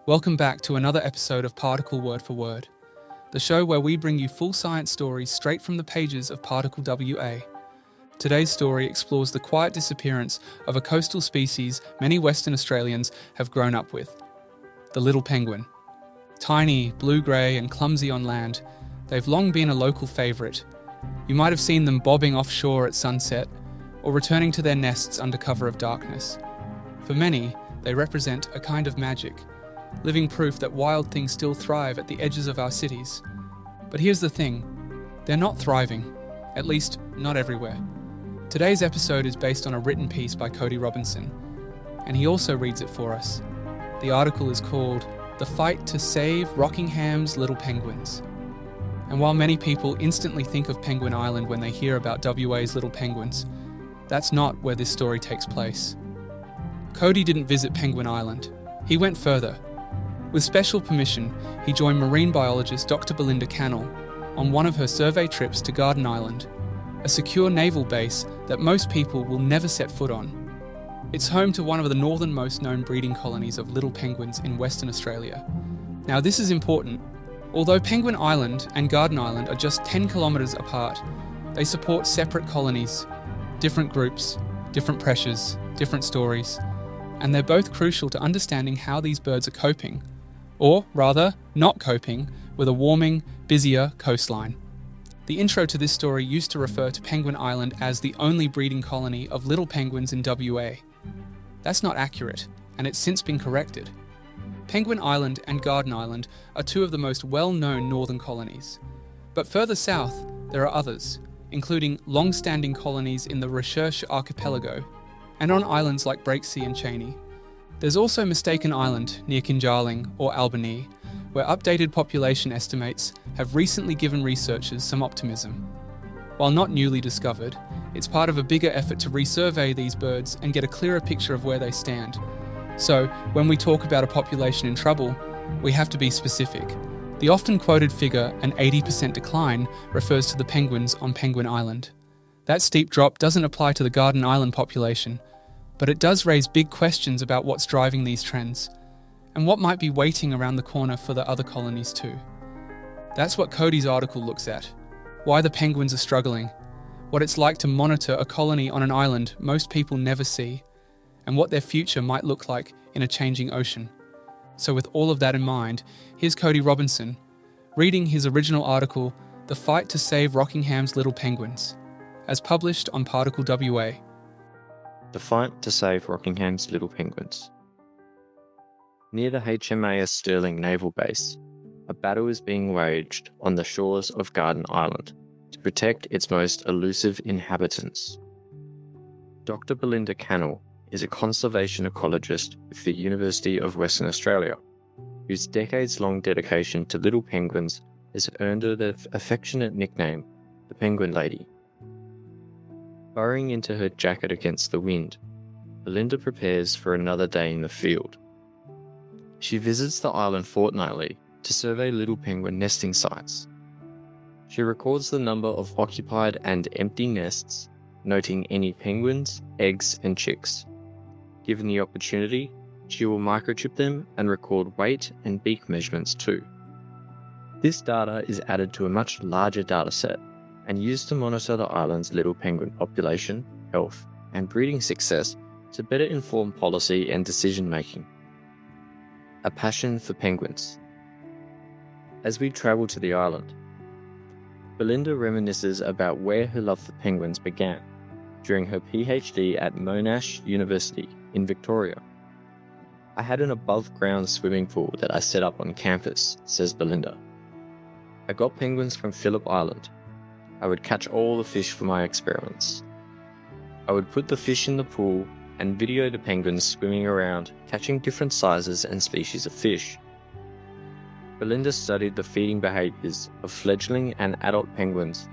Welcome back to another episode of Particle Word for Word, the show where we bring you full science stories straight from the pages of Particle WA. Today's story explores the quiet disappearance of a coastal species many Western Australians have grown up with, the little penguin. Tiny, blue-grey and clumsy on land, they've long been a local favourite. You might have seen them bobbing offshore at sunset, or returning to their nests under cover of darkness. For many, they represent a kind of magic, living proof that wild things still thrive at the edges of our cities. But here's the thing, they're not thriving, at least not everywhere. Today's episode is based on a written piece by Cody Robinson, and he also reads it for us. The article is called "The Fight to Save Rockingham's Little Penguins." And while many people instantly think of Penguin Island when they hear about WA's little penguins, that's not where this story takes place. Cody didn't visit Penguin Island. He went further. With special permission, he joined marine biologist Dr Belinda Cannell on one of her survey trips to Garden Island, a secure naval base that most people will never set foot on. It's home to one of the northernmost known breeding colonies of little penguins in Western Australia. Now this is important. Although Penguin Island and Garden Island are just 10 kilometres apart, they support separate colonies, different groups, different pressures, different stories, and they're both crucial to understanding how these birds are coping, or rather, not coping, with a warming, busier coastline. The intro to this story used to refer to Penguin Island as the only breeding colony of little penguins in WA. That's not accurate, and it's since been corrected. Penguin Island and Garden Island are two of the most well-known northern colonies. But further south, there are others, including long-standing colonies in the Recherche Archipelago, and on islands like Breaksea and Cheney. There's also Mistaken Island near Kinjarling or Albany, where updated population estimates have recently given researchers some optimism. While not newly discovered, it's part of a bigger effort to resurvey these birds and get a clearer picture of where they stand. So, when we talk about a population in trouble, we have to be specific. The often quoted figure, an 80% decline, refers to the penguins on Penguin Island. That steep drop doesn't apply to the Garden Island population, but it does raise big questions about what's driving these trends, and what might be waiting around the corner for the other colonies too. That's what Cody's article looks at. Why the penguins are struggling, what it's like to monitor a colony on an island most people never see, and what their future might look like in a changing ocean. So with all of that in mind, here's Cody Robinson, reading his original article, "The Fight to Save Rockingham's Little Penguins," as published on Particle WA. The Fight to Save Rockingham's Little Penguins. Near the HMAS Stirling Naval Base, a battle is being waged on the shores of Garden Island to protect its most elusive inhabitants. Dr Belinda Cannell is a conservation ecologist with the University of Western Australia, whose decades-long dedication to little penguins has earned her the affectionate nickname, the Penguin Lady. Burrowing into her jacket against the wind, Belinda prepares for another day in the field. She visits the island fortnightly to survey little penguin nesting sites. She records the number of occupied and empty nests, noting any penguins, eggs and chicks. Given the opportunity, she will microchip them and record weight and beak measurements too. This data is added to a much larger dataset and used to monitor the island's little penguin population, health, and breeding success to better inform policy and decision-making. A passion for penguins. As we travel to the island, Belinda reminisces about where her love for penguins began during her PhD at Monash University in Victoria. "I had an above-ground swimming pool that I set up on campus," says Belinda. "I got penguins from Phillip Island. I would catch all the fish for my experiments. I would put the fish in the pool and video the penguins swimming around, catching different sizes and species of fish." Belinda studied the feeding behaviours of fledgling and adult penguins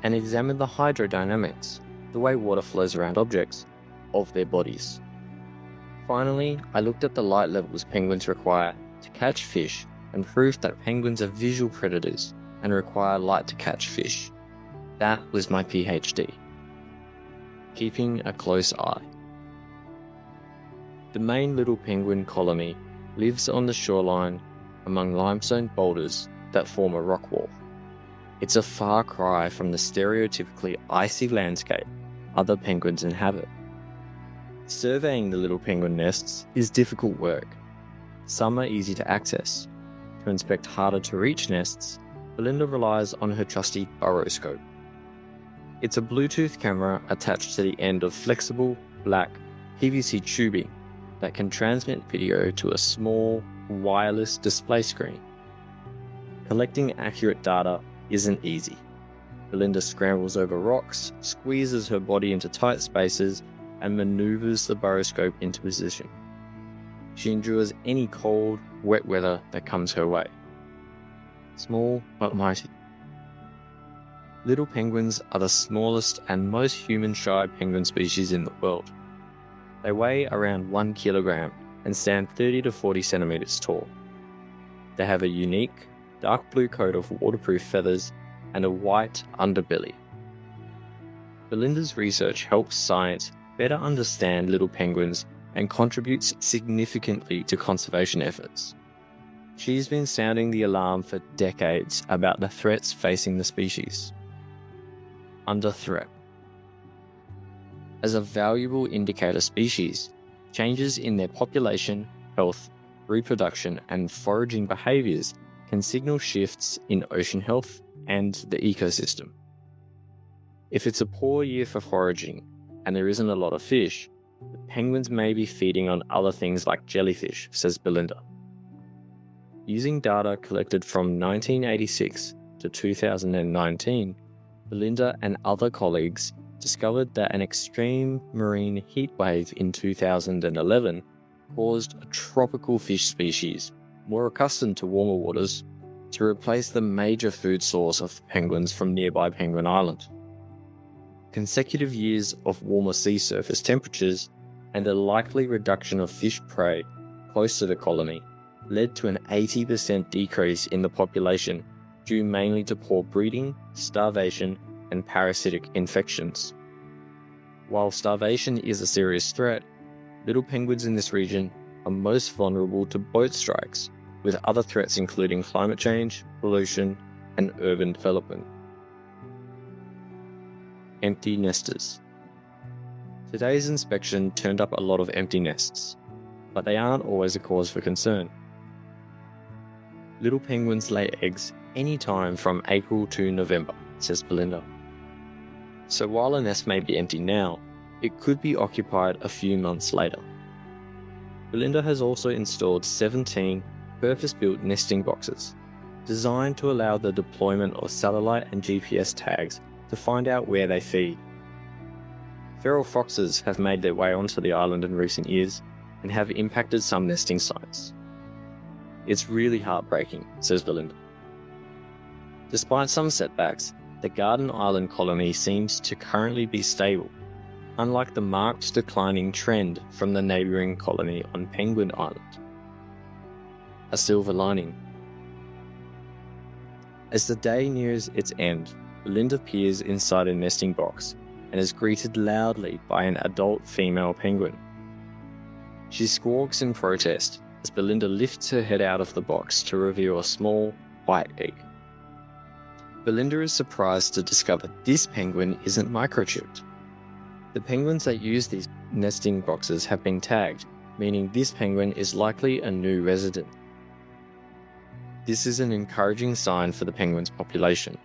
and examined the hydrodynamics, the way water flows around objects, of their bodies. "Finally, I looked at the light levels penguins require to catch fish and proved that penguins are visual predators and require light to catch fish. That was my PhD. Keeping a close eye." The main little penguin colony lives on the shoreline among limestone boulders that form a rock wall. It's a far cry from the stereotypically icy landscape other penguins inhabit. Surveying the little penguin nests is difficult work. Some are easy to access. To inspect harder to reach nests, Belinda relies on her trusty burrowscope. It's a Bluetooth camera attached to the end of flexible, black PVC tubing that can transmit video to a small, wireless display screen. Collecting accurate data isn't easy. Belinda scrambles over rocks, squeezes her body into tight spaces, and maneuvers the burrowscope into position. She endures any cold, wet weather that comes her way. Small but mighty. Little penguins are the smallest and most human-shy penguin species in the world. They weigh around 1 kilogram and stand 30 to 40 centimeters tall. They have a unique, dark blue coat of waterproof feathers and a white underbelly. Belinda's research helps science better understand little penguins and contributes significantly to conservation efforts. She's been sounding the alarm for decades about the threats facing the species. Under threat. As a valuable indicator species, changes in their population, health, reproduction, and foraging behaviours can signal shifts in ocean health and the ecosystem. If it's a poor year for foraging and there isn't a lot of fish, the penguins may be feeding on other things like jellyfish, says Belinda. Using data collected from 1986 to 2019, Belinda and other colleagues discovered that an extreme marine heat wave in 2011 caused a tropical fish species, more accustomed to warmer waters, to replace the major food source of penguins from nearby Penguin Island. Consecutive years of warmer sea surface temperatures and a likely reduction of fish prey close to the colony led to an 80% decrease in the population due mainly to poor breeding, starvation, and parasitic infections. While starvation is a serious threat, little penguins in this region are most vulnerable to boat strikes, with other threats including climate change, pollution, and urban development. Empty nesters. Today's inspection turned up a lot of empty nests, but they aren't always a cause for concern. Little penguins lay eggs any time from April to November, says Belinda. So while a nest may be empty now, it could be occupied a few months later. Belinda has also installed 17 purpose-built nesting boxes, designed to allow the deployment of satellite and GPS tags to find out where they feed. Feral foxes have made their way onto the island in recent years and have impacted some nesting sites. It's really heartbreaking, says Belinda. Despite some setbacks, the Garden Island colony seems to currently be stable, unlike the marked declining trend from the neighbouring colony on Penguin Island. A silver lining. As the day nears its end, Belinda peers inside a nesting box and is greeted loudly by an adult female penguin. She squawks in protest as Belinda lifts her head out of the box to reveal a small, white egg. Belinda is surprised to discover this penguin isn't microchipped. The penguins that use these nesting boxes have been tagged, meaning this penguin is likely a new resident. This is an encouraging sign for the penguin's population.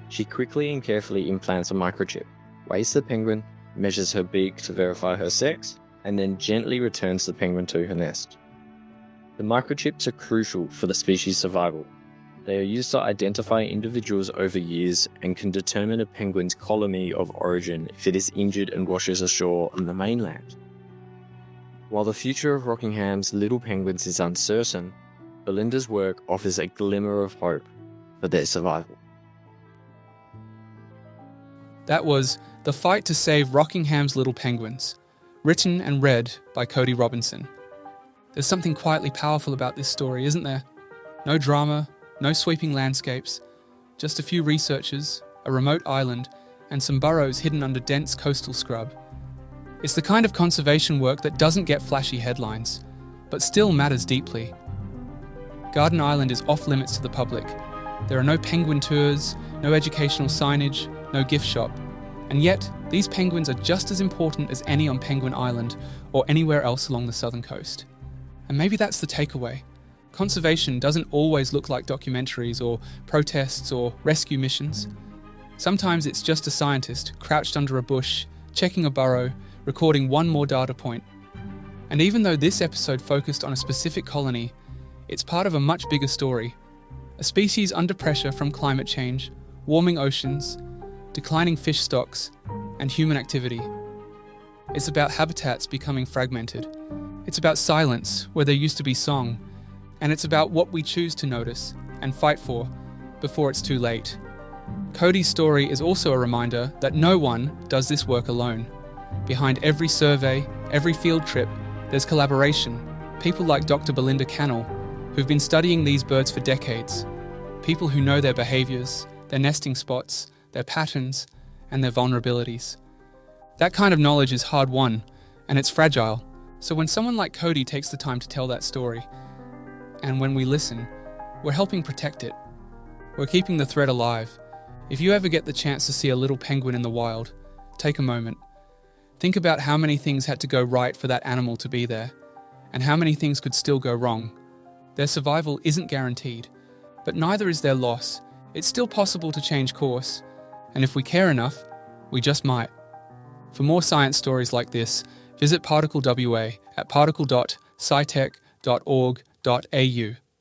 She quickly and carefully implants a microchip, weighs the penguin, measures her beak to verify her sex, and then gently returns the penguin to her nest. The microchips are crucial for the species' survival. They are used to identify individuals over years and can determine a penguin's colony of origin if it is injured and washes ashore on the mainland. While the future of Rockingham's little penguins is uncertain, Belinda's work offers a glimmer of hope for their survival. That was The Fight to Save Rockingham's Little Penguins, written and read by Cody Robinson. There's something quietly powerful about this story, isn't there? No drama, no sweeping landscapes, just a few researchers, a remote island, and some burrows hidden under dense coastal scrub. It's the kind of conservation work that doesn't get flashy headlines, but still matters deeply. Garden Island is off limits to the public. There are no penguin tours, no educational signage, no gift shop. And yet, these penguins are just as important as any on Penguin Island or anywhere else along the southern coast. And maybe that's the takeaway. Conservation doesn't always look like documentaries or protests or rescue missions. Sometimes it's just a scientist crouched under a bush, checking a burrow, recording one more data point. And even though this episode focused on a specific colony, it's part of a much bigger story. A species under pressure from climate change, warming oceans, declining fish stocks, and human activity. It's about habitats becoming fragmented. It's about silence where there used to be song. And it's about what we choose to notice and fight for before it's too late. Cody's story is also a reminder that no one does this work alone. Behind every survey, every field trip, there's collaboration. People like Dr Belinda Cannell, who've been studying these birds for decades. People who know their behaviours, their nesting spots, their patterns, and their vulnerabilities. That kind of knowledge is hard-won, and it's fragile. So when someone like Cody takes the time to tell that story, and when we listen, we're helping protect it. We're keeping the thread alive. If you ever get the chance to see a little penguin in the wild, take a moment. Think about how many things had to go right for that animal to be there, and how many things could still go wrong. Their survival isn't guaranteed, but neither is their loss. It's still possible to change course, and if we care enough, we just might. For more science stories like this, visit Particle WA at particle.scitech.org.au.